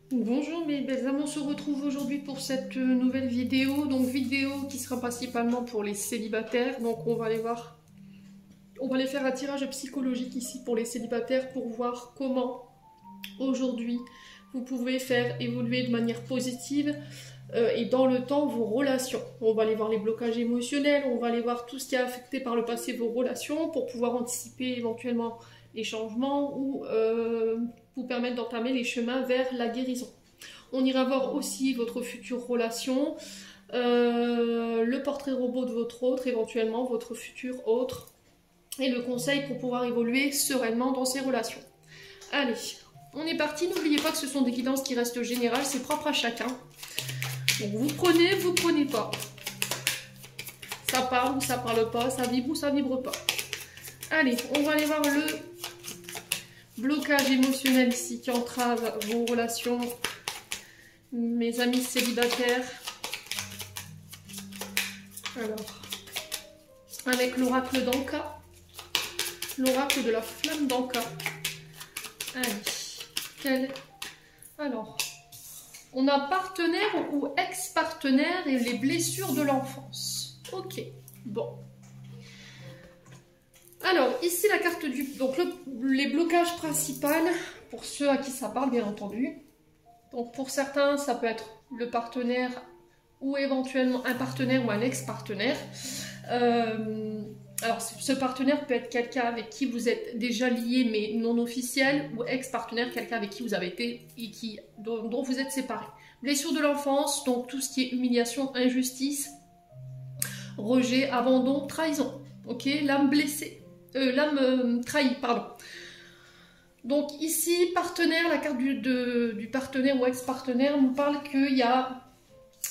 Bonjour mes belles âmes, on se retrouve aujourd'hui pour cette nouvelle vidéo. Donc vidéo qui sera principalement pour les célibataires. Donc on va aller voir, on va aller faire un tirage psychologique ici pour les célibataires pour voir comment aujourd'hui vous pouvez faire évoluer de manière positive et dans le temps vos relations. On va aller voir les blocages émotionnels, on va aller voir tout ce qui a affecté par le passé vos relations pour pouvoir anticiper éventuellement les changements ou vous permettre d'entamer les chemins vers la guérison. On ira voir aussi votre future relation, le portrait robot de votre autre, éventuellement votre futur autre, et le conseil pour pouvoir évoluer sereinement dans ces relations. Allez, on est parti. N'oubliez pas que ce sont des guidances qui restent générales, c'est propre à chacun. Donc vous prenez pas. Ça parle ou ça parle pas, ça vibre ou ça vibre pas. Allez, on va aller voir le blocage émotionnel ici qui entrave vos relations, mes amis célibataires. Alors, avec l'oracle d'Anka, l'oracle de la flamme d'Anka. Allez, alors, on a partenaire ou ex-partenaire et les blessures de l'enfance. Ok, bon. Alors, ici la carte du... Donc, les blocages principaux, pour ceux à qui ça parle, bien entendu. Donc, pour certains, ça peut être le partenaire ou éventuellement un partenaire ou un ex-partenaire. Alors, ce partenaire peut être quelqu'un avec qui vous êtes déjà lié, mais non officiel, ou ex-partenaire, quelqu'un avec qui vous avez été et dont vous êtes séparés. Blessure de l'enfance, donc tout ce qui est humiliation, injustice, rejet, abandon, trahison. Ok, l'âme blessée. L'âme trahie, pardon. Donc ici, partenaire, la carte du partenaire ou ex-partenaire nous parle qu'il y a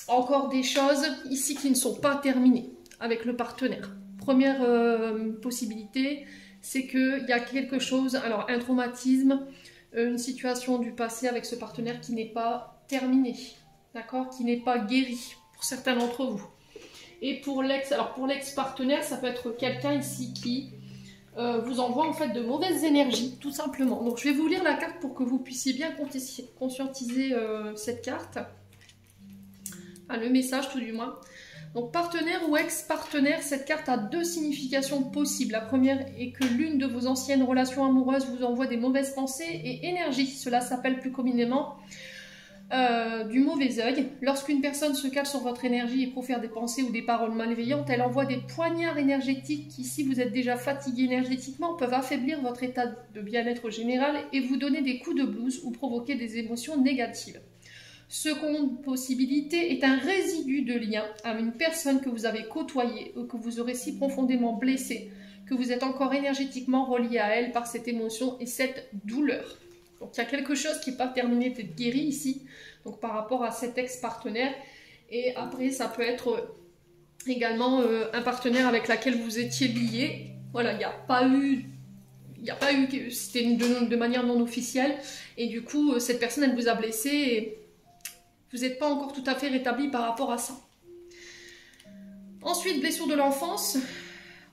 encore des choses ici qui ne sont pas terminées avec le partenaire. Première possibilité, c'est qu'il y a quelque chose, alors un traumatisme, une situation du passé avec ce partenaire qui n'est pas terminée, d'accord, qui n'est pas guéri pour certains d'entre vous. Et pour l'ex-partenaire, ça peut être quelqu'un ici qui vous envoie en fait de mauvaises énergies, tout simplement. Donc je vais vous lire la carte pour que vous puissiez bien conscientiser cette carte. Enfin, le message tout du moins. Donc partenaire ou ex-partenaire, cette carte a deux significations possibles. La première est que l'une de vos anciennes relations amoureuses vous envoie des mauvaises pensées et énergies. Cela s'appelle plus communément du mauvais œil. Lorsqu'une personne se cale sur votre énergie et profère des pensées ou des paroles malveillantes, elle envoie des poignards énergétiques qui, si vous êtes déjà fatigué énergétiquement, peuvent affaiblir votre état de bien-être général et vous donner des coups de blues ou provoquer des émotions négatives. Seconde possibilité est un résidu de lien à une personne que vous avez côtoyée ou que vous aurez si profondément blessée que vous êtes encore énergétiquement relié à elle par cette émotion et cette douleur. Donc il y a quelque chose qui n'est pas terminé d'être guéri ici, donc par rapport à cet ex-partenaire. Et après ça peut être également un partenaire avec lequel vous étiez lié. Voilà, il n'y a pas eu, c'était de manière non officielle. Et du coup, cette personne, elle vous a blessé et vous n'êtes pas encore tout à fait rétabli par rapport à ça. Ensuite, blessure de l'enfance.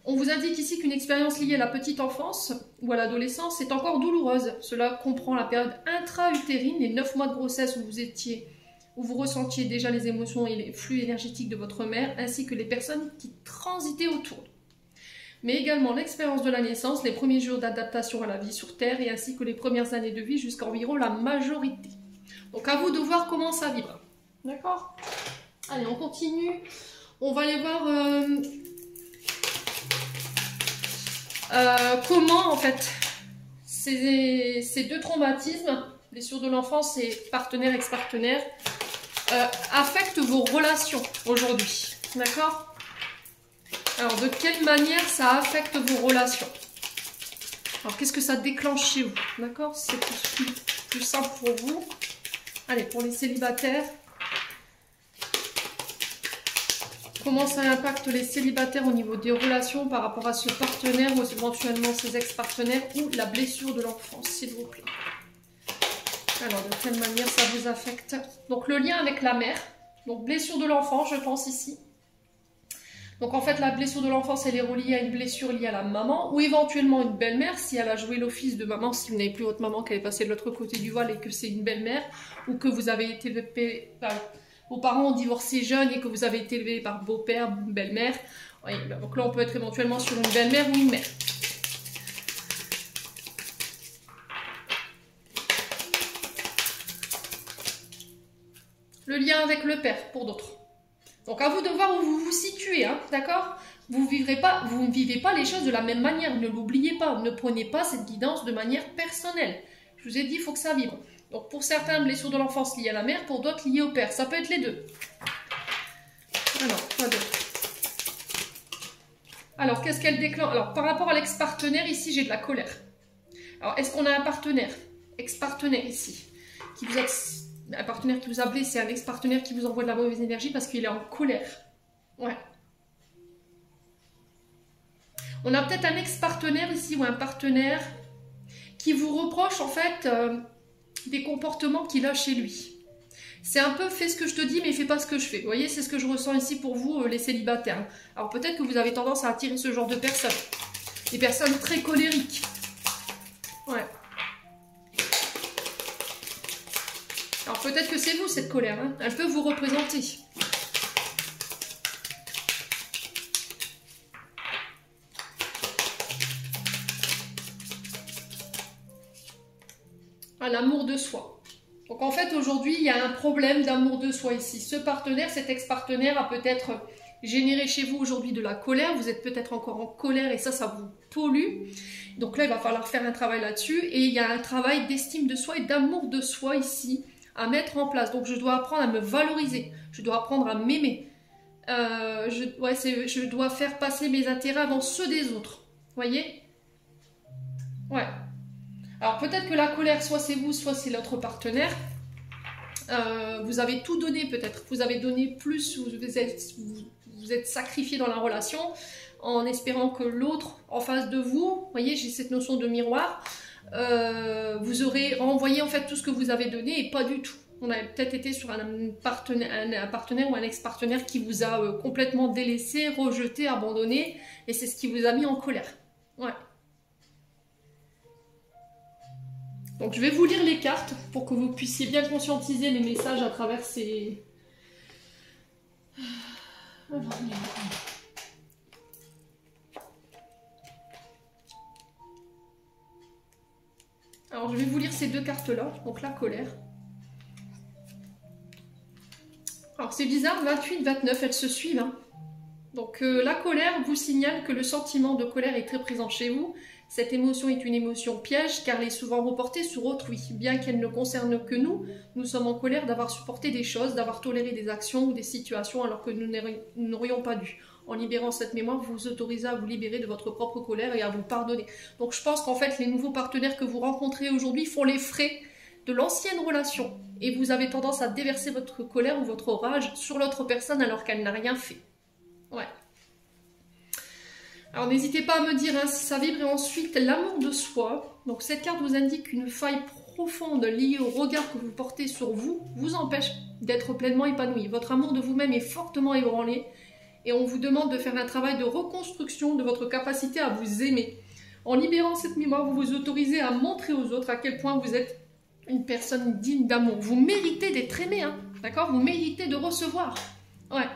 On vous indique ici qu'une expérience liée à la petite enfance ou à l'adolescence est encore douloureuse. Cela comprend la période intra-utérine, les 9 mois de grossesse où vous ressentiez déjà les émotions et les flux énergétiques de votre mère, ainsi que les personnes qui transitaient autour. Mais également l'expérience de la naissance, les premiers jours d'adaptation à la vie sur Terre, et ainsi que les premières années de vie jusqu'à environ la majorité. Donc à vous de voir comment ça vibre. D'accord? Allez, on continue. On va aller voir... comment en fait ces deux traumatismes, blessure de l'enfance et partenaire, ex-partenaire, affectent vos relations aujourd'hui, d'accord? Alors de quelle manière ça affecte vos relations? Alors qu'est-ce que ça déclenche chez vous, d'accord? C'est plus simple pour vous. Allez, pour les célibataires, comment ça impacte les célibataires au niveau des relations par rapport à ce partenaire ou éventuellement ses ex-partenaires ou la blessure de l'enfance, s'il vous plaît. Alors, de quelle manière ça vous affecte? Donc, le lien avec la mère. Donc, blessure de l'enfant, je pense ici. Donc en fait, la blessure de l'enfance, elle est reliée à une blessure liée à la maman, ou éventuellement une belle-mère, si elle a joué l'office de maman, si vous n'avez plus votre maman, qu'elle est passée de l'autre côté du voile et que c'est une belle-mère, ou que vous avez été élevé, enfin, vos parents ont divorcé jeunes et que vous avez été élevé par beau-père, belle-mère. Oui, donc là, on peut être éventuellement sur une belle-mère ou une mère. Le lien avec le père, pour d'autres. Donc à vous de voir où vous vous situez, hein, d'accord? Vous ne vivez pas les choses de la même manière, ne l'oubliez pas, ne prenez pas cette guidance de manière personnelle. Je vous ai dit, il faut que ça vibre. Donc pour certains, blessures de l'enfance liées à la mère, pour d'autres liées au père. Ça peut être les deux. Alors, pas d'autre. Alors, qu'est-ce qu'elle déclenche? Alors, par rapport à l'ex-partenaire, ici, j'ai de la colère. Alors, est-ce qu'on a un partenaire, ex-partenaire ici, qui vous a... Un partenaire qui vous a blessé, un ex-partenaire qui vous envoie de la mauvaise énergie parce qu'il est en colère. Ouais. On a peut-être un ex-partenaire ici ou un partenaire qui vous reproche en fait des comportements qu'il a chez lui. C'est un peu fais ce que je te dis mais fais pas ce que je fais. Vous voyez, c'est ce que je ressens ici pour vous les célibataires. Alors peut-être que vous avez tendance à attirer ce genre de personnes. Des personnes très colériques. Ouais. Alors peut-être que c'est vous cette colère, hein. Elle peut vous représenter. À l'amour de soi. Donc en fait aujourd'hui il y a un problème d'amour de soi ici. Ce partenaire, cet ex-partenaire a peut-être généré chez vous aujourd'hui de la colère. Vous êtes peut-être encore en colère et ça vous pollue. Donc là il va falloir faire un travail là-dessus. Et il y a un travail d'estime de soi et d'amour de soi ici à mettre en place. Donc je dois apprendre à me valoriser, je dois apprendre à m'aimer, je dois faire passer mes intérêts avant ceux des autres, voyez? Ouais. Alors peut-être que la colère, soit c'est vous, soit c'est l'autre partenaire. Vous avez tout donné peut-être, vous avez donné plus, vous êtes sacrifié dans la relation en espérant que l'autre en face de vous, voyez, j'ai cette notion de miroir, vous aurez renvoyé en fait tout ce que vous avez donné et pas du tout. On a peut-être été sur un partenaire ou un ex-partenaire qui vous a complètement délaissé, rejeté, abandonné et c'est ce qui vous a mis en colère. Ouais. Donc je vais vous lire les cartes pour que vous puissiez bien conscientiser les messages à travers ces... Alors je vais vous lire ces deux cartes-là, donc la colère. Alors c'est bizarre, 28, 29, elles se suivent. Hein. Donc la colère vous signale que le sentiment de colère est très présent chez vous. Cette émotion est une émotion piège car elle est souvent reportée sur autrui. Bien qu'elle ne concerne que nous, nous sommes en colère d'avoir supporté des choses, d'avoir toléré des actions ou des situations alors que nous n'aurions pas dû. En libérant cette mémoire, vous vous autorisez à vous libérer de votre propre colère et à vous pardonner. Donc je pense qu'en fait, les nouveaux partenaires que vous rencontrez aujourd'hui font les frais de l'ancienne relation. Et vous avez tendance à déverser votre colère ou votre rage sur l'autre personne alors qu'elle n'a rien fait. Ouais. Alors n'hésitez pas à me dire hein, si ça vibre. Et ensuite, l'amour de soi. Donc cette carte vous indique qu'une faille profonde liée au regard que vous portez sur vous vous empêche d'être pleinement épanoui. Votre amour de vous-même est fortement ébranlé. Et on vous demande de faire un travail de reconstruction de votre capacité à vous aimer. En libérant cette mémoire, vous vous autorisez à montrer aux autres à quel point vous êtes une personne digne d'amour. Vous méritez d'être aimé, hein, d'accord? Vous méritez de recevoir. Ouais.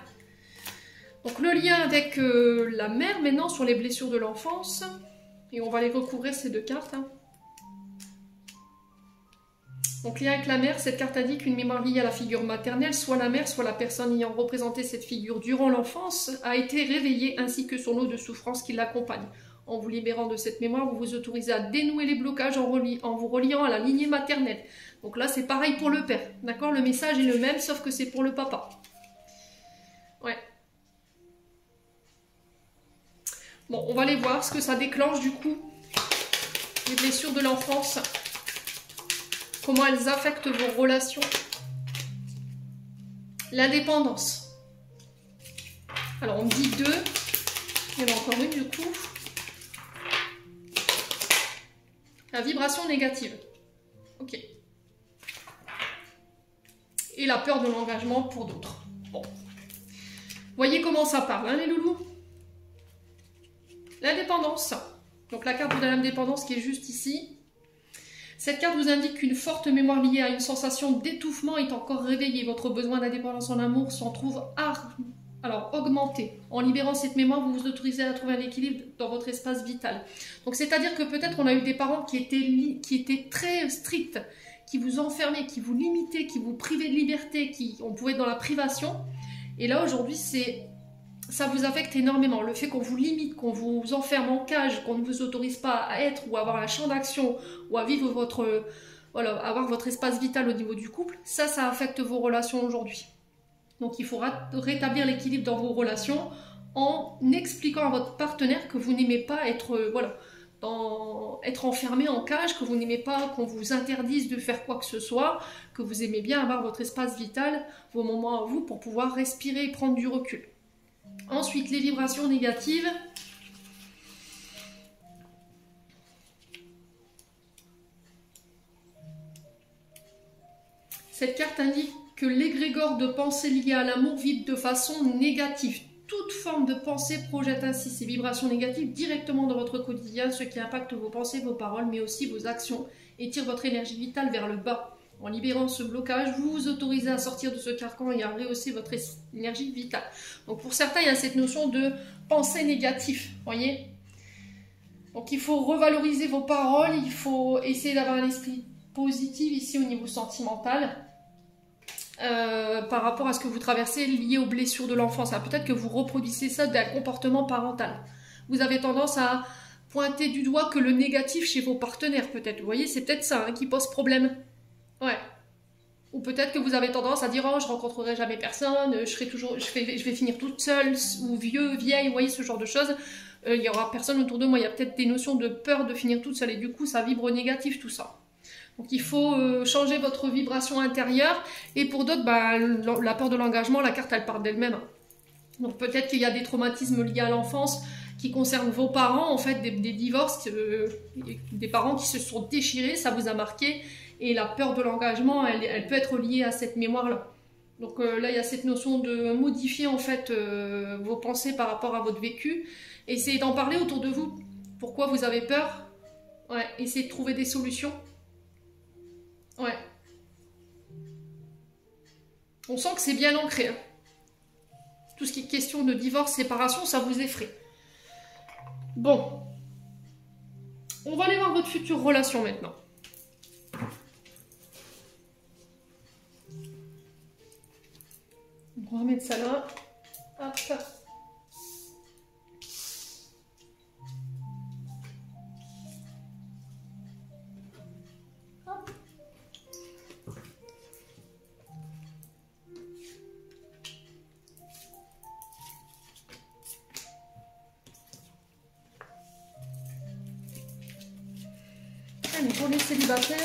Donc le lien avec la mère maintenant sur les blessures de l'enfance. Et on va les recouvrir ces deux cartes. Hein. Donc lien avec la mère, cette carte indique qu'une mémoire liée à la figure maternelle, soit la mère, soit la personne ayant représenté cette figure durant l'enfance, a été réveillée ainsi que son lot de souffrance qui l'accompagne. En vous libérant de cette mémoire, vous vous autorisez à dénouer les blocages en vous reliant à la lignée maternelle. Donc là, c'est pareil pour le père, d'accord? Le message est le même, sauf que c'est pour le papa. Ouais. Bon, on va aller voir ce que ça déclenche du coup. Les blessures de l'enfance. Comment elles affectent vos relations. L'indépendance. Alors, on dit 2. Il y en a encore une du coup. La vibration négative. Ok. Et la peur de l'engagement pour d'autres. Bon. Voyez comment ça parle, hein, les loulous? L'indépendance. Donc la carte de l'indépendance qui est juste ici. Cette carte vous indique qu'une forte mémoire liée à une sensation d'étouffement est encore réveillée. Votre besoin d'indépendance en amour s'en trouve augmenté. En libérant cette mémoire, vous vous autorisez à trouver un équilibre dans votre espace vital. Donc c'est-à-dire que peut-être on a eu des parents qui étaient très stricts, qui vous enfermaient, qui vous limitaient, qui vous privaient de liberté, on pouvait être dans la privation. Et là aujourd'hui, ça vous affecte énormément. Le fait qu'on vous limite, qu'on vous enferme en cage, qu'on ne vous autorise pas à être ou à avoir un champ d'action ou à vivre avoir votre espace vital au niveau du couple, ça affecte vos relations aujourd'hui. Donc il faut rétablir l'équilibre dans vos relations en expliquant à votre partenaire que vous n'aimez pas être enfermé en cage, que vous n'aimez pas qu'on vous interdise de faire quoi que ce soit, que vous aimez bien avoir votre espace vital, vos moments à vous pour pouvoir respirer et prendre du recul. Ensuite, les vibrations négatives. Cette carte indique que l'égrégore de pensée liée à l'amour vibre de façon négative. Toute forme de pensée projette ainsi ces vibrations négatives directement dans votre quotidien, ce qui impacte vos pensées, vos paroles, mais aussi vos actions et tire votre énergie vitale vers le bas. En libérant ce blocage, vous vous autorisez à sortir de ce carcan et à rehausser votre énergie vitale. Donc pour certains, il y a cette notion de pensée négative, voyez. Donc il faut revaloriser vos paroles, il faut essayer d'avoir un esprit positif ici au niveau sentimental. Par rapport à ce que vous traversez lié aux blessures de l'enfance. Peut-être que vous reproduisez ça d'un comportement parental. Vous avez tendance à pointer du doigt que le négatif chez vos partenaires, peut-être. Vous voyez, c'est peut-être ça qui pose problème. Ouais. Ou peut-être que vous avez tendance à dire « Oh, je rencontrerai jamais personne, je vais finir toute seule, ou vieux, vieille, vous voyez, ce genre de choses. Il y aura personne autour de moi. » Il y a peut-être des notions de peur de finir toute seule, et du coup, ça vibre négatif, tout ça. Donc il faut changer votre vibration intérieure. Et pour d'autres, la peur de l'engagement, la carte, elle part d'elle-même. Donc peut-être qu'il y a des traumatismes liés à l'enfance qui concernent vos parents, en fait, des divorces, des parents qui se sont déchirés, ça vous a marqué. Et la peur de l'engagement, elle peut être liée à cette mémoire-là. Donc là, il y a cette notion de modifier, en fait, vos pensées par rapport à votre vécu. Essayez d'en parler autour de vous. Pourquoi vous avez peur? Ouais, essayez de trouver des solutions. Ouais. On sent que c'est bien ancré. Hein. Tout ce qui est question de divorce, séparation, ça vous effraie. Bon. On va aller voir votre future relation maintenant. On va mettre ça là. Hop. Allez, pour les célibataires.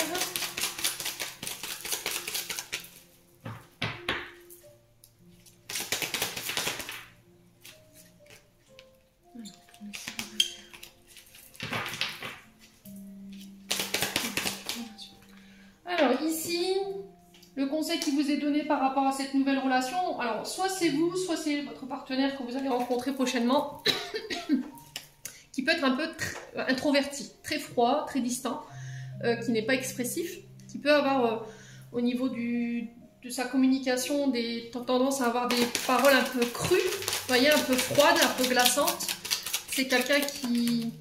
Alors ici, le conseil qui vous est donné par rapport à cette nouvelle relation, alors soit c'est vous, soit c'est votre partenaire que vous allez rencontrer prochainement, qui peut être un peu introverti, très froid, très distant, qui n'est pas expressif, qui peut avoir au niveau de sa communication tendance à avoir des paroles un peu crues, vous voyez, un peu froides, un peu glaçantes. C'est quelqu'un qui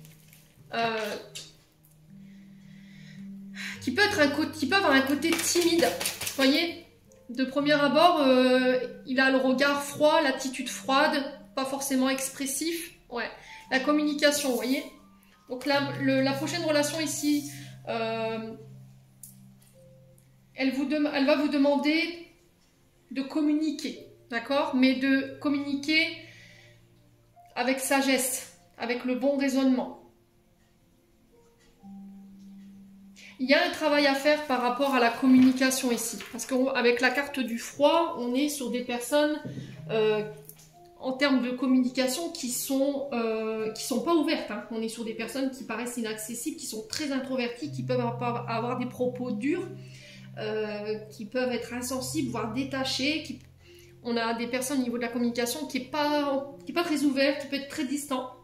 peut avoir un côté timide, vous voyez. De premier abord, il a le regard froid, l'attitude froide, pas forcément expressif. Ouais. La communication, vous voyez. Donc la prochaine relation ici, elle va vous demander de communiquer, d'accord? Mais de communiquer avec sagesse, avec le bon raisonnement. Il y a un travail à faire par rapport à la communication ici. Parce qu'avec la carte du froid, on est sur des personnes en termes de communication qui sont pas ouvertes. Hein. On est sur des personnes qui paraissent inaccessibles, qui sont très introverties, qui peuvent avoir des propos durs, qui peuvent être insensibles, voire détachés. On a des personnes au niveau de la communication qui n'est pas très ouverte, qui peut être très distant.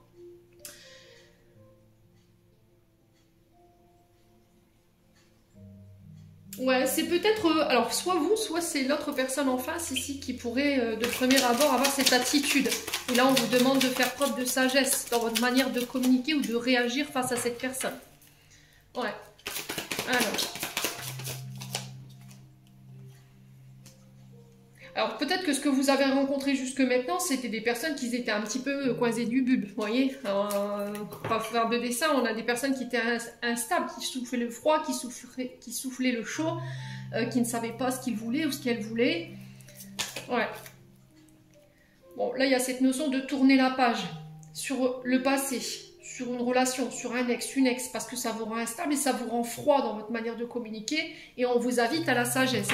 Ouais, c'est peut-être, alors soit vous, soit c'est l'autre personne en face ici qui pourrait de premier abord avoir cette attitude. Et là, on vous demande de faire preuve de sagesse dans votre manière de communiquer ou de réagir face à cette personne. Ouais. Alors peut-être que ce que vous avez rencontré jusque maintenant, c'était des personnes qui étaient un petit peu coincées du bulbe, vous voyez. Alors, pas faire de dessin, on a des personnes qui étaient instables, qui soufflaient le froid, qui soufflaient le chaud, qui ne savaient pas ce qu'ils voulaient ou ce qu'elles voulaient. Ouais. Bon, là, il y a cette notion de tourner la page sur le passé, sur une relation, sur un ex, une ex, parce que ça vous rend instable et ça vous rend froid dans votre manière de communiquer et on vous invite à la sagesse.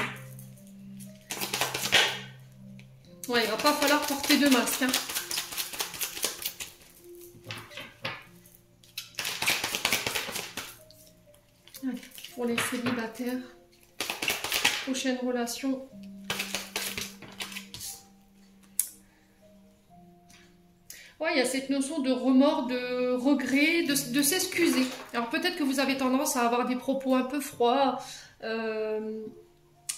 Ouais, il va pas falloir porter de masque. Hein. Allez, pour les célibataires, prochaine relation. Ouais, il y a cette notion de remords, de regret, de s'excuser. Alors peut-être que vous avez tendance à avoir des propos un peu froids.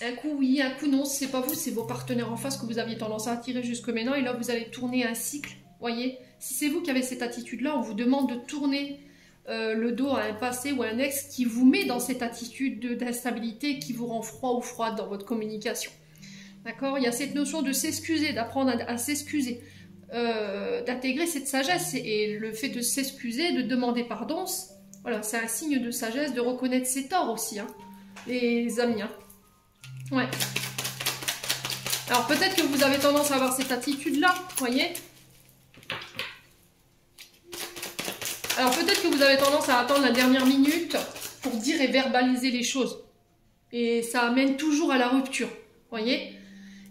Un coup oui, un coup non, c'est pas vous, c'est vos partenaires en face que vous aviez tendance à attirer jusque maintenant. Et là, vous allez tourner un cycle, voyez. Si c'est vous qui avez cette attitude-là, on vous demande de tourner le dos à un passé ou à un ex qui vous met dans cette attitude d'instabilité, qui vous rend froid ou froide dans votre communication. D'accord? Il y a cette notion de s'excuser, d'apprendre à s'excuser, d'intégrer cette sagesse. Et le fait de s'excuser, de demander pardon, voilà, c'est un signe de sagesse, de reconnaître ses torts aussi, hein, les amis. Hein. Ouais. Alors peut-être que vous avez tendance à avoir cette attitude-là, voyez. Alors peut-être que vous avez tendance à attendre la dernière minute pour dire et verbaliser les choses. Et ça amène toujours à la rupture, voyez.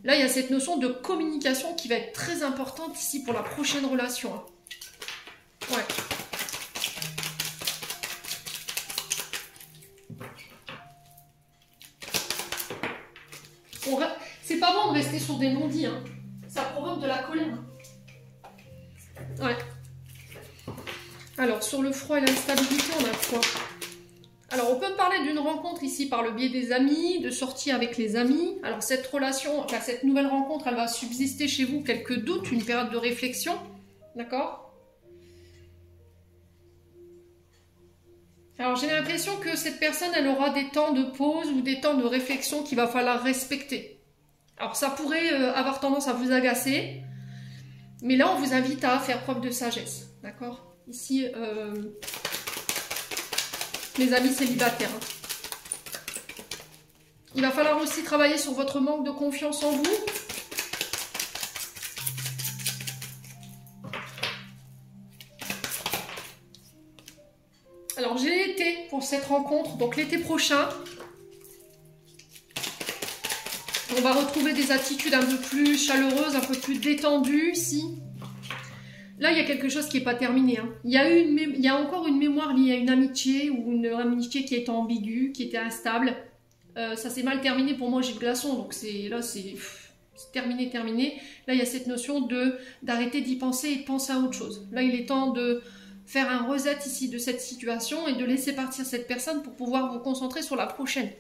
Là, il y a cette notion de communication qui va être très importante ici pour la prochaine relation. Hein. Ouais. C'est pas bon de rester sur des non-dits, hein. Ça provoque de la colère. Ouais. Alors, sur le froid et l'instabilité, on a quoi? Alors, on peut parler d'une rencontre ici par le biais des amis, de sortie avec les amis. Alors, cette relation, enfin, cette nouvelle rencontre, elle va subsister chez vous quelques doutes, une période de réflexion. D'accord? Alors, j'ai l'impression que cette personne, elle aura des temps de pause ou des temps de réflexion qu'il va falloir respecter. Alors, ça pourrait avoir tendance à vous agacer, mais là, on vous invite à faire preuve de sagesse, d'accord? Ici, mes amis célibataires. Hein. Il va falloir aussi travailler sur votre manque de confiance en vous. Alors, j'ai l'été pour cette rencontre, donc l'été prochain. On va retrouver des attitudes un peu plus chaleureuses, un peu plus détendues ici. Là, il y a quelque chose qui n'est pas terminé. Hein. Il y a encore une mémoire liée à une amitié ou une amitié qui est ambiguë, qui était instable. Ça s'est mal terminé pour moi, j'ai le glaçon, donc là, c'est terminé. Là, il y a cette notion d'arrêter d'y penser et de penser à autre chose. Là, il est temps de faire un reset ici de cette situation et de laisser partir cette personne pour pouvoir vous concentrer sur la prochaine.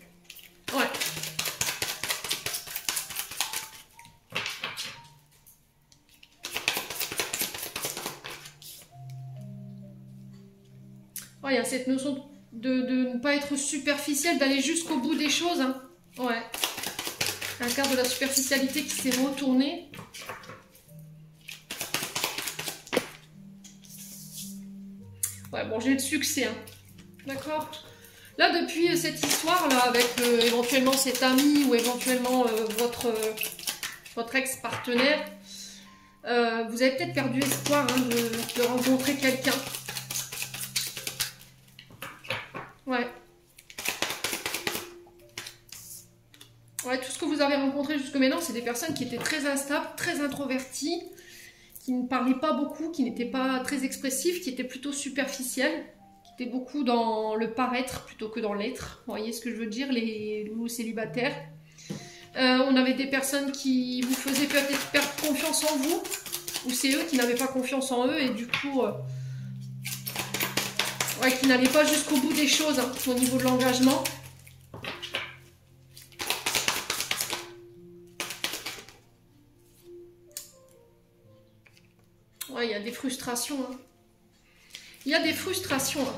Ouais. Ouais, il y a cette notion de ne pas être superficiel, d'aller jusqu'au bout des choses. Hein. Ouais. Un quart de la superficialité qui s'est retourné. Ouais, bon, j'ai le succès. Hein. D'accord? Là, depuis cette histoire-là, avec éventuellement cet ami ou éventuellement votre ex-partenaire, vous avez peut-être perdu espoir hein, de rencontrer quelqu'un. Ouais. Ouais, tout ce que vous avez rencontré jusque maintenant, c'est des personnes qui étaient très instables, très introverties, qui ne parlaient pas beaucoup, qui n'étaient pas très expressives, qui étaient plutôt superficielles, qui étaient beaucoup dans le paraître plutôt que dans l'être. Vous voyez ce que je veux dire, les loulous célibataires. On avait des personnes qui vous faisaient peut-être perdre confiance en vous, ou c'est eux qui n'avaient pas confiance en eux, et du coup... ouais, qui n'allaient pas jusqu'au bout des choses hein, au niveau de l'engagement. Ouais, il y a des frustrations. Hein. Il y a des frustrations. Hein.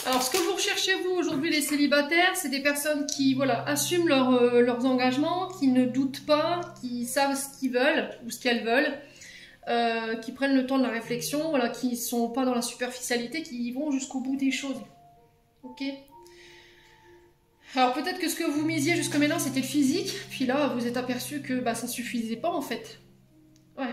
Alors, ce que vous recherchez, vous, aujourd'hui, les célibataires, c'est des personnes qui, voilà, assument leurs engagements, qui ne doutent pas, qui savent ce qu'ils veulent ou ce qu'elles veulent, qui prennent le temps de la réflexion, voilà, qui ne sont pas dans la superficialité, qui vont jusqu'au bout des choses. Ok? Alors, peut-être que ce que vous misiez jusque maintenant, c'était le physique, puis là, vous êtes aperçu que bah, ça suffisait pas, en fait. Ouais.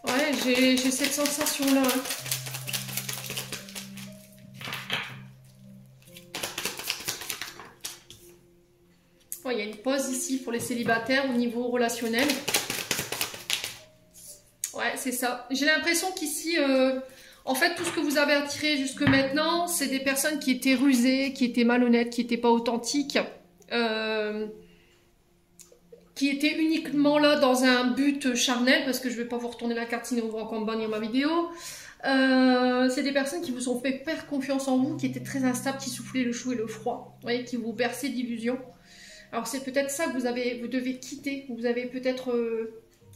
Ouais, j'ai cette sensation-là. Hein. Ouais, il y a une pause ici pour les célibataires au niveau relationnel. Ouais, c'est ça. J'ai l'impression qu'ici, en fait, tout ce que vous avez attiré jusque maintenant, c'est des personnes qui étaient rusées, qui étaient malhonnêtes, qui n'étaient pas authentiques. Qui était uniquement là dans un but charnel, parce que je ne vais pas vous retourner la carte sinon on va encore me bannir ma vidéo. C'est des personnes qui vous ont fait perdre confiance en vous, qui étaient très instables, qui soufflaient le chaud et le froid, vous voyez, qui vous berçaient d'illusions. Alors c'est peut-être ça que vous devez quitter, vous avez peut-être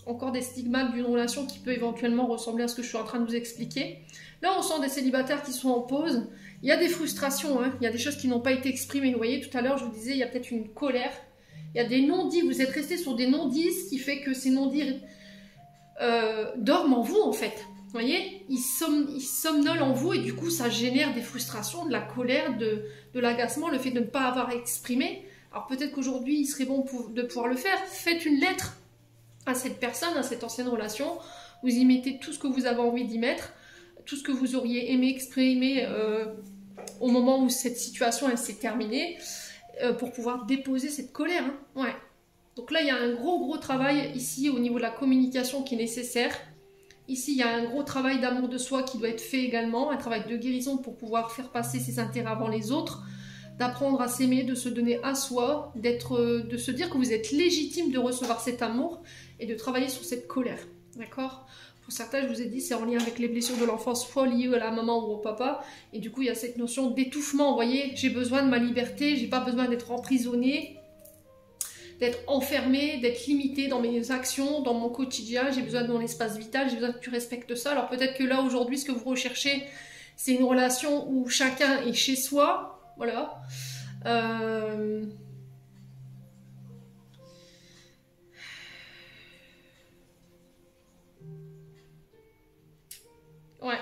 encore des stigmates d'une relation qui peut éventuellement ressembler à ce que je suis en train de vous expliquer. Là on sent des célibataires qui sont en pause, il y a des frustrations, hein. Il y a des choses qui n'ont pas été exprimées, vous voyez, tout à l'heure je vous disais, il y a peut-être une colère. Il y a des non-dits, vous êtes resté sur des non-dits, ce qui fait que ces non-dits dorment en vous, en fait. Vous voyez, ils somnolent en vous et du coup, ça génère des frustrations, de la colère, de l'agacement, le fait de ne pas avoir exprimé. Alors peut-être qu'aujourd'hui, il serait bon de pouvoir le faire. Faites une lettre à cette personne, à cette ancienne relation. Vous y mettez tout ce que vous avez envie d'y mettre, tout ce que vous auriez aimé exprimer au moment où cette situation, elle s'est terminée. Pour pouvoir déposer cette colère. Hein. Ouais. Donc là, il y a un gros travail ici au niveau de la communication qui est nécessaire. Ici, il y a un gros travail d'amour de soi qui doit être fait également, un travail de guérison pour pouvoir faire passer ses intérêts avant les autres, d'apprendre à s'aimer, de se donner à soi, de se dire que vous êtes légitime de recevoir cet amour et de travailler sur cette colère. D'accord ? Pour certains, je vous ai dit, c'est en lien avec les blessures de l'enfance, soit liées à la maman ou au papa. Et du coup, il y a cette notion d'étouffement. Vous voyez, j'ai besoin de ma liberté, j'ai pas besoin d'être emprisonnée, d'être enfermée, d'être limitée dans mes actions, dans mon quotidien. J'ai besoin de mon espace vital, j'ai besoin que tu respectes ça. Alors peut-être que là, aujourd'hui, ce que vous recherchez, c'est une relation où chacun est chez soi. Voilà. Ouais.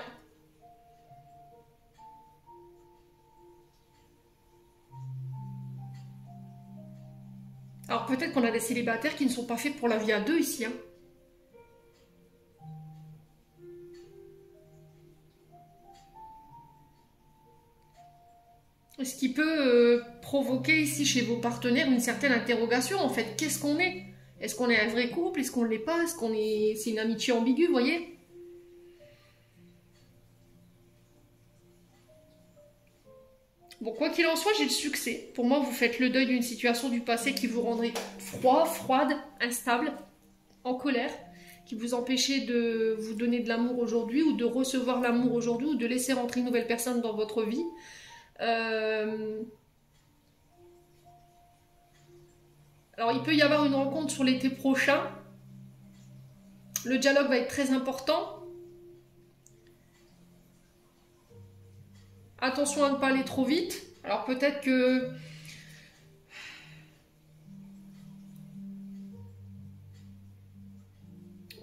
Alors peut-être qu'on a des célibataires qui ne sont pas faits pour la vie à deux ici. Hein. Ce qui peut provoquer ici chez vos partenaires une certaine interrogation en fait. Qu'est-ce qu'on est? Est-ce qu'on est un vrai couple? Est-ce qu'on ne l'est pas? Est-ce qu'on est... C'est une amitié ambiguë, vous voyez? Bon, quoi qu'il en soit, j'ai le succès. Pour moi, vous faites le deuil d'une situation du passé qui vous rendrait froide, instable, en colère, qui vous empêchait de vous donner de l'amour aujourd'hui, ou de recevoir l'amour aujourd'hui, ou de laisser rentrer une nouvelle personne dans votre vie. Alors, il peut y avoir une rencontre sur l'été prochain. Le dialogue va être très important. Attention à ne pas aller trop vite. Alors peut-être que...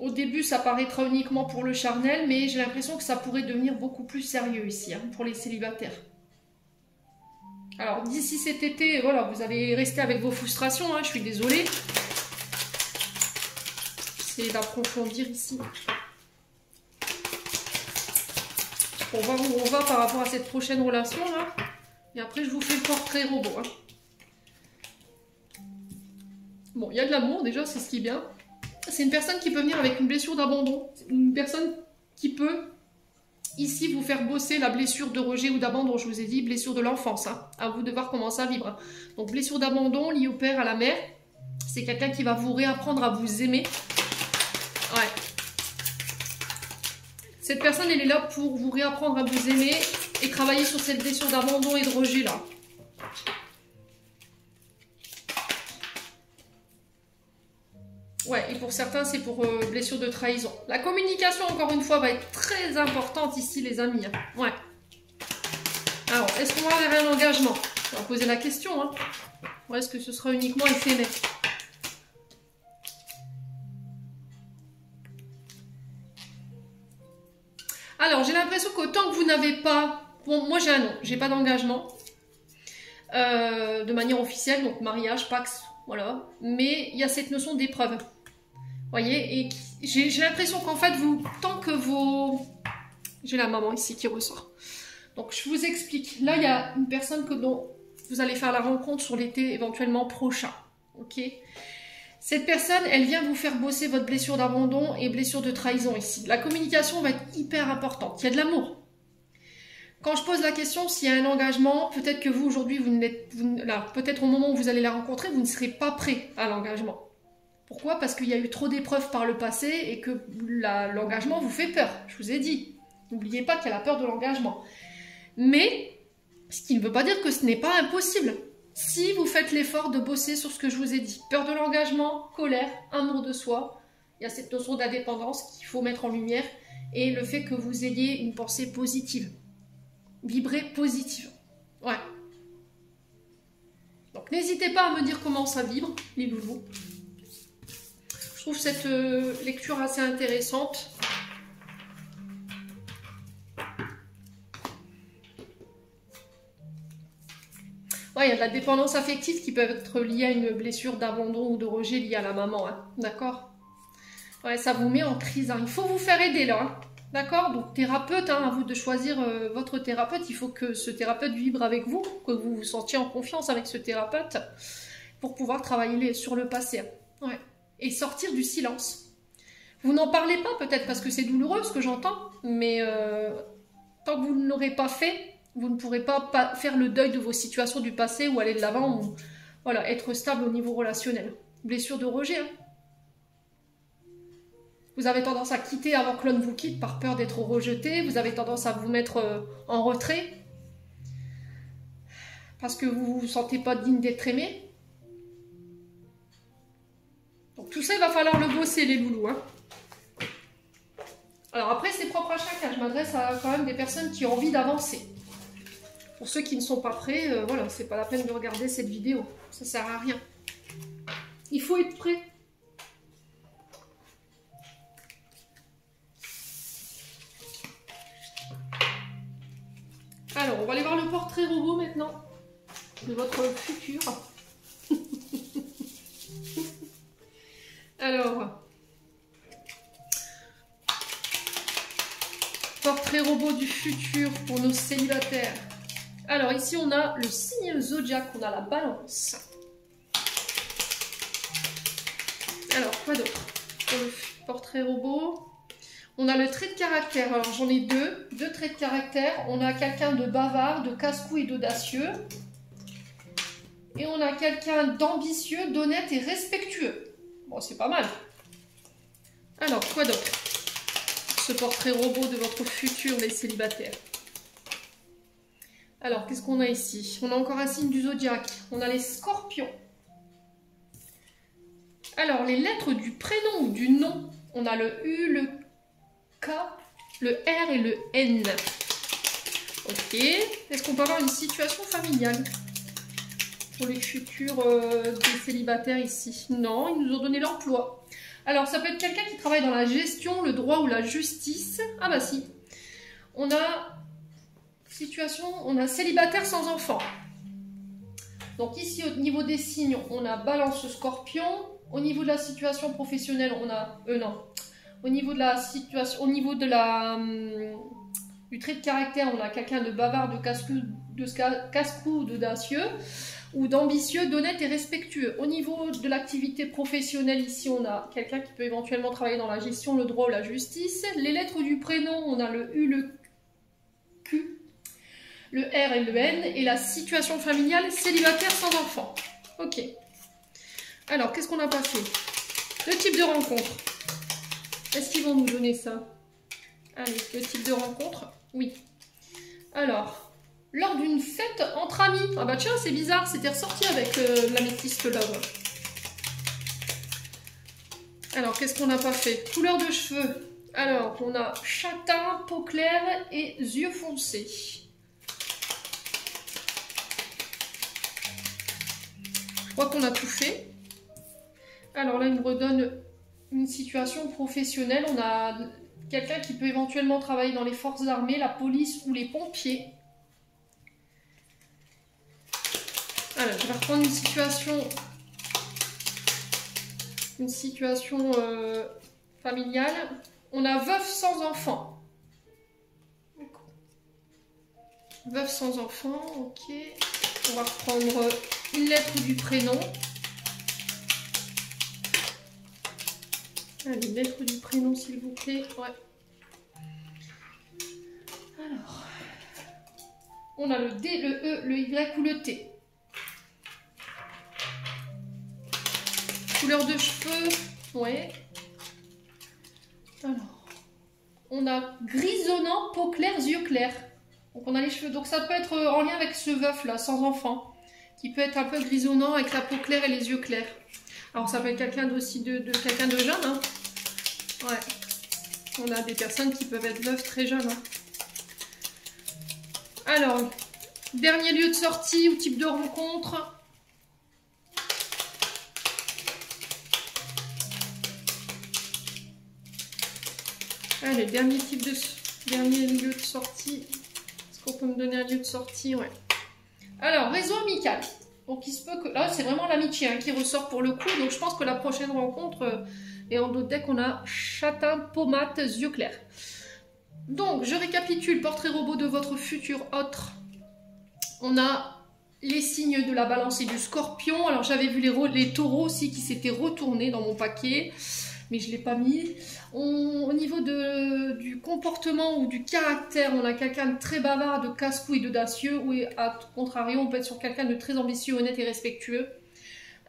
Au début, ça paraîtra uniquement pour le charnel, mais j'ai l'impression que ça pourrait devenir beaucoup plus sérieux ici, hein, pour les célibataires. Alors d'ici cet été, voilà, vous allez rester avec vos frustrations, hein, je suis désolée. J'essaie d'approfondir ici. Pour voir où on va par rapport à cette prochaine relation là. Et après je vous fais le portrait robot. Hein. Bon, il y a de l'amour déjà, c'est ce qui est bien. C'est une personne qui peut venir avec une blessure d'abandon. Une personne qui peut ici vous faire bosser la blessure de rejet ou d'abandon. Je vous ai dit blessure de l'enfance. Hein. À vous de voir comment ça vibre. Donc blessure d'abandon liée au père, à la mère. C'est quelqu'un qui va vous réapprendre à vous aimer. Ouais. Cette personne, elle est là pour vous réapprendre à vous aimer et travailler sur cette blessure d'abandon et de rejet là. Ouais, et pour certains, c'est pour blessure de trahison. La communication, encore une fois, va être très importante ici, les amis. Ouais. Alors, est-ce qu'on va vers un engagement? On va poser la question, hein. Ou est-ce que ce sera uniquement éphémère? Alors, j'ai l'impression qu'autant que vous n'avez pas... Bon, moi j'ai un non, j'ai pas d'engagement de manière officielle, donc mariage, Pax, voilà. Mais il y a cette notion d'épreuve. Vous voyez, et j'ai l'impression qu'en fait, vous, tant que vos... J'ai la maman ici qui ressort. Donc, je vous explique. Là, il y a une personne dont vous allez faire la rencontre sur l'été éventuellement prochain. Ok? Cette personne, elle vient vous faire bosser votre blessure d'abandon et blessure de trahison ici. La communication va être hyper importante. Il y a de l'amour. Quand je pose la question s'il y a un engagement, peut-être que vous, aujourd'hui, peut-être au moment où vous allez la rencontrer, vous ne serez pas prêt à l'engagement. Pourquoi? Parce qu'il y a eu trop d'épreuves par le passé et que l'engagement vous fait peur. Je vous ai dit. N'oubliez pas qu'elle a peur de l'engagement. Mais, ce qui ne veut pas dire que ce n'est pas impossible. Si vous faites l'effort de bosser sur ce que je vous ai dit, peur de l'engagement, colère, amour de soi, il y a cette notion d'indépendance qu'il faut mettre en lumière et le fait que vous ayez une pensée positive. Vibrer positive. Ouais. Donc n'hésitez pas à me dire comment ça vibre, les loulous. Je trouve cette lecture assez intéressante. Ouais, il y a de la dépendance affective qui peut être liée à une blessure d'abandon ou de rejet liée à la maman, hein. D'accord? Ouais, ça vous met en crise, hein. Il faut vous faire aider là, hein. D'accord? Donc thérapeute, hein, à vous de choisir votre thérapeute. Il faut que ce thérapeute vibre avec vous, que vous vous sentiez en confiance avec ce thérapeute pour pouvoir travailler sur le passé, hein. Ouais. Et sortir du silence. Vous n'en parlez pas peut-être parce que c'est douloureux ce que j'entends, mais tant que vous ne l'aurez pas fait, vous ne pourrez pas faire le deuil de vos situations du passé ou aller de l'avant ou voilà, être stable au niveau relationnel. Blessure de rejet. Hein. Vous avez tendance à quitter avant que l'on vous quitte par peur d'être rejeté. Vous avez tendance à vous mettre en retrait parce que vous ne vous sentez pas digne d'être aimé. Donc tout ça, il va falloir le bosser, les loulous. Hein. Alors après, c'est propre à chacun. Je m'adresse à quand même des personnes qui ont envie d'avancer. Pour ceux qui ne sont pas prêts, voilà, c'est pas la peine de regarder cette vidéo. Ça sert à rien. Il faut être prêt. Alors, on va aller voir le portrait robot maintenant de votre futur. Alors, portrait robot du futur pour nos célibataires. Alors ici on a le signe zodiaque, on a la balance. Alors quoi d'autre pour le portrait robot? On a le trait de caractère, alors j'en ai deux traits de caractère. On a quelqu'un de bavard, de casse-cou et d'audacieux. Et on a quelqu'un d'ambitieux, d'honnête et respectueux. Bon, c'est pas mal. Alors quoi d'autre? Ce portrait robot de votre futur, les célibataires. Alors, qu'est-ce qu'on a ici? On a encore un signe du zodiaque. On a les scorpions. Alors, les lettres du prénom ou du nom. On a le U, le K, le R et le N. Ok. Est-ce qu'on peut avoir une situation familiale pour les futurs des célibataires ici? Non, ils nous ont donné l'emploi. Alors, ça peut être quelqu'un qui travaille dans la gestion, le droit ou la justice. Ah bah si. On a... situation, on a célibataire sans enfant. Donc ici, au niveau des signes, on a balance scorpion. Au niveau de la situation professionnelle, on a... non. Au niveau de la situation... Au niveau de la... du trait de caractère, on a quelqu'un de bavard, de casse-cou, d'audacieux, ou d'ambitieux, d'honnête et respectueux. Au niveau de l'activité professionnelle, ici, on a quelqu'un qui peut éventuellement travailler dans la gestion, le droit ou la justice. Les lettres du prénom, on a le U, le Q, le R et le N, et la situation familiale, célibataire sans enfant. Ok. Alors, qu'est-ce qu'on a passé? Le type de rencontre. Est-ce qu'ils vont nous donner ça? Allez, le type de rencontre. Oui. Alors, lors d'une fête entre amis. Ah bah tiens, c'est bizarre, c'était ressorti avec l'améthyste love. Alors, qu'est-ce qu'on n'a pas fait? Couleur de cheveux. Alors, on a châtain, peau claire et yeux foncés. Je crois qu'on a tout fait. Alors là, il me redonne une situation professionnelle. On a quelqu'un qui peut éventuellement travailler dans les forces armées, la police ou les pompiers. Alors, je vais reprendre une situation familiale. On a veuve sans enfant. Veuve sans enfant, ok. On va reprendre une lettre du prénom. Allez, lettre du prénom, s'il vous plaît. Ouais. Alors, on a le D, le E, le Y ou le T. Couleur de cheveux, ouais. Alors, on a grisonnant, peau claire, yeux clairs. Donc on a les cheveux. Donc ça peut être en lien avec ce veuf là, sans enfant, qui peut être un peu grisonnant avec la peau claire et les yeux clairs. Alors ça peut être quelqu'un aussi quelqu'un de jeune, hein. Ouais. On a des personnes qui peuvent être veuves très jeunes, hein. Alors, dernier lieu de sortie ou type de rencontre. Allez, dernier lieu de sortie. Est-ce qu'on peut me donner un lieu de sortie? Ouais. Alors, réseau amical. Donc, il se peut que... Là, c'est vraiment l'amitié hein, qui ressort pour le coup. Donc, je pense que la prochaine rencontre... Et en d'autres decks, on a châtain, pommade, yeux clairs. Donc, je récapitule. Portrait robot de votre futur autre. On a les signes de la balance et du scorpion. Alors, j'avais vu les taureaux aussi qui s'étaient retournés dans mon paquet. Mais je ne l'ai pas mis. Au niveau du comportement ou du caractère, on a quelqu'un de très bavard, de casse-cou et d'audacieux, ou à contrario, on peut être sur quelqu'un de très ambitieux, honnête et respectueux.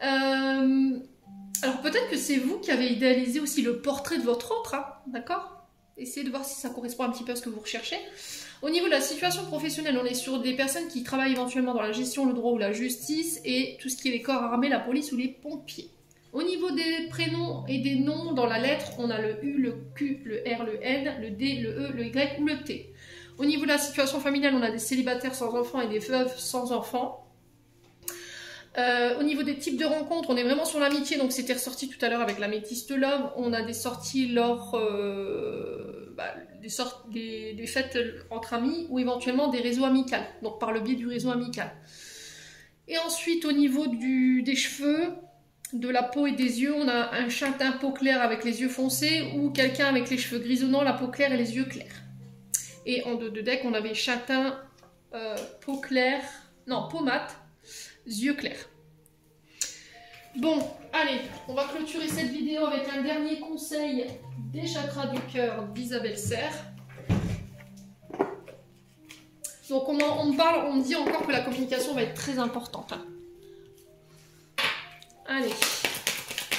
Alors peut-être que c'est vous qui avez idéalisé aussi le portrait de votre autre, hein, d'accord? Essayez de voir si ça correspond un petit peu à ce que vous recherchez. Au niveau de la situation professionnelle, on est sur des personnes qui travaillent éventuellement dans la gestion, le droit ou la justice, et tout ce qui est les corps armés, la police ou les pompiers. Au niveau des prénoms et des noms, dans la lettre, on a le U, le Q, le R, le N, le D, le E, le Y ou le T. Au niveau de la situation familiale, on a des célibataires sans enfants et des veuves sans enfants. Au niveau des types de rencontres, on est vraiment sur l'amitié, donc c'était ressorti tout à l'heure avec l'améthyste love. On a des sorties lors des fêtes entre amis ou éventuellement des réseaux amicaux, donc par le biais du réseau amical. Et ensuite, au niveau des cheveux, de la peau et des yeux, on a un châtain peau claire avec les yeux foncés ou quelqu'un avec les cheveux grisonnants, la peau claire et les yeux clairs. Et en deux de deck, on avait châtain, peau claire, non, peau mate, yeux clairs. Bon, allez, on va clôturer cette vidéo avec un dernier conseil des chakras du cœur d'Isabelle Serre. Donc on me dit encore que la communication va être très importante. Hein. Allez,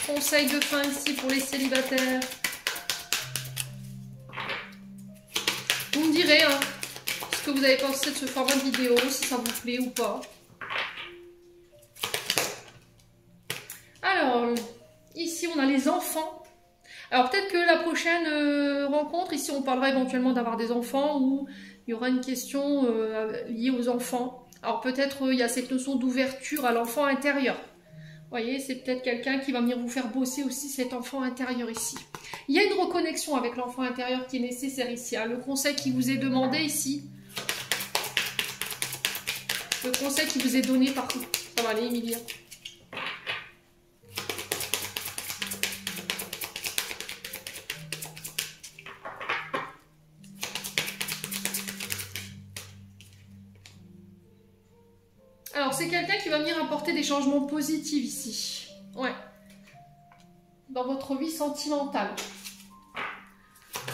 conseil de fin ici pour les célibataires. Vous me direz hein, ce que vous avez pensé de ce format de vidéo, si ça vous plaît ou pas. Alors, ici on a les enfants. Alors peut-être que la prochaine rencontre, ici on parlera éventuellement d'avoir des enfants ou il y aura une question liée aux enfants. Alors peut-être il y a cette notion d'ouverture à l'enfant intérieur. Vous voyez, c'est peut-être quelqu'un qui va venir vous faire bosser aussi cet enfant intérieur ici. Il y a une reconnexion avec l'enfant intérieur qui est nécessaire ici. Hein. Le conseil qui vous est demandé ici. Le conseil qui vous est donné par... Ça va aller, Emilia. Alors, c'est quelqu'un qui va venir apporter des changements positifs ici. Ouais. Dans votre vie sentimentale.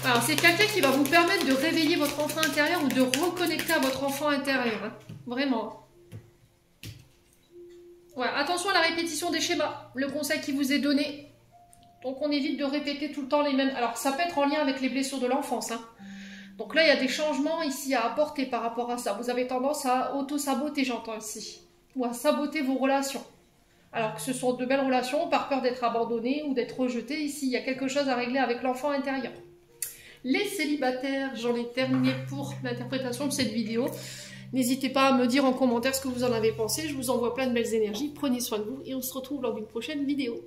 Alors, c'est quelqu'un qui va vous permettre de réveiller votre enfant intérieur ou de reconnecter à votre enfant intérieur. Hein. Vraiment. Ouais, attention à la répétition des schémas. Le conseil qui vous est donné. Donc on évite de répéter tout le temps les mêmes... Alors ça peut être en lien avec les blessures de l'enfance, hein. Donc là, il y a des changements ici à apporter par rapport à ça. Vous avez tendance à auto-saboter, j'entends ici. Ou à saboter vos relations. Alors que ce sont de belles relations, par peur d'être abandonné ou d'être rejeté. Ici, il y a quelque chose à régler avec l'enfant intérieur. Les célibataires, j'en ai terminé pour l'interprétation de cette vidéo. N'hésitez pas à me dire en commentaire ce que vous en avez pensé. Je vous envoie plein de belles énergies. Prenez soin de vous et on se retrouve lors d'une prochaine vidéo.